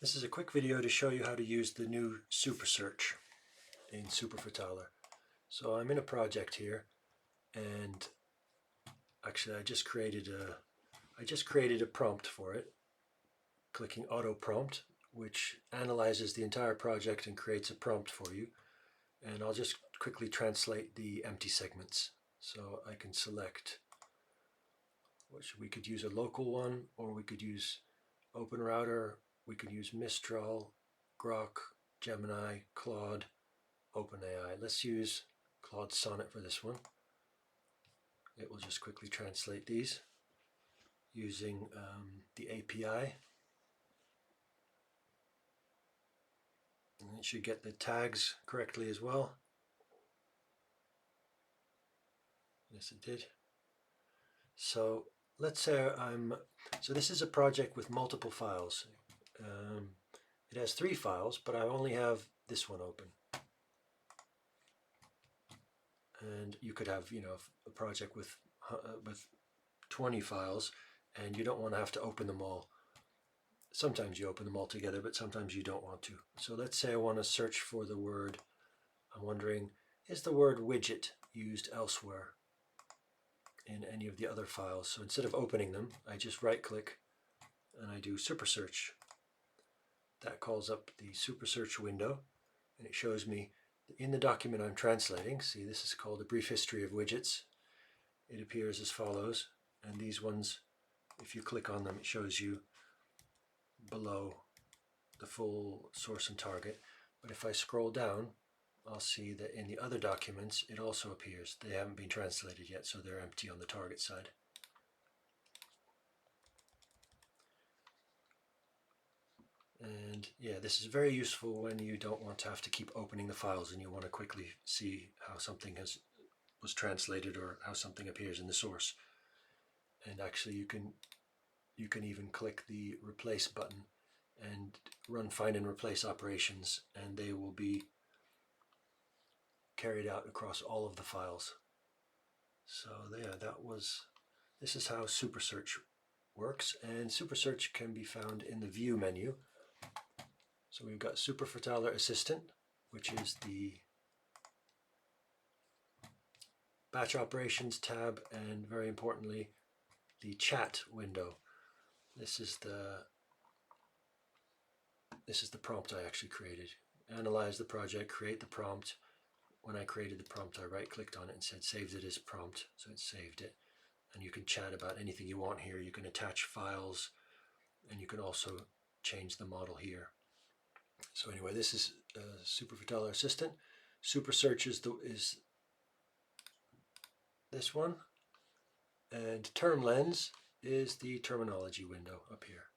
This is a quick video to show you how to use the new SuperSearch in Supervertaler. So I'm in a project here, and actually I just created a prompt for it, clicking Auto Prompt, which analyzes the entire project and creates a prompt for you. And I'll just quickly translate the empty segments. So I can select we could use a local one, or we could use Open Router. We could use Mistral, Grok, Gemini, Claude, OpenAI. Let's use Claude Sonnet for this one. It will just quickly translate these using the API. And it should get the tags correctly as well. Yes, it did. So let's say so this is a project with multiple files. It has 3 files, but I only have this one open. And you could have, a project with 20 files, and you don't want to have to open them all. Sometimes you open them all together, but sometimes you don't want to. So let's say I want to search for the word. I'm wondering, is the word widget used elsewhere in any of the other files? So instead of opening them, I just right-click and I do SuperSearch. That calls up the SuperSearch window, and it shows me in the document I'm translating. See, this is called A Brief History of Widgets. It appears as follows, and these ones, if you click on them, it shows you below the full source and target. But if I scroll down, I'll see that in the other documents it also appears. They haven't been translated yet, so they're empty on the target side. And yeah, this is very useful when you don't want to have to keep opening the files and you want to quickly see how something was translated or how something appears in the source. And actually you can even click the replace button and run find and replace operations, and they will be carried out across all of the files. So yeah, this is how SuperSearch works, and SuperSearch can be found in the View menu. So we've got Supervertaler Assistant, which is the Batch Operations tab, and very importantly, the Chat window. This is the prompt I actually created. Analyze the project, create the prompt. When I created the prompt, I right-clicked on it and said saved it as prompt, so it saved it. And you can chat about anything you want here. You can attach files, and you can also change the model here. So anyway, this is Supervertaler Assistant. SuperSearch is this one, and Term Lens is the terminology window up here.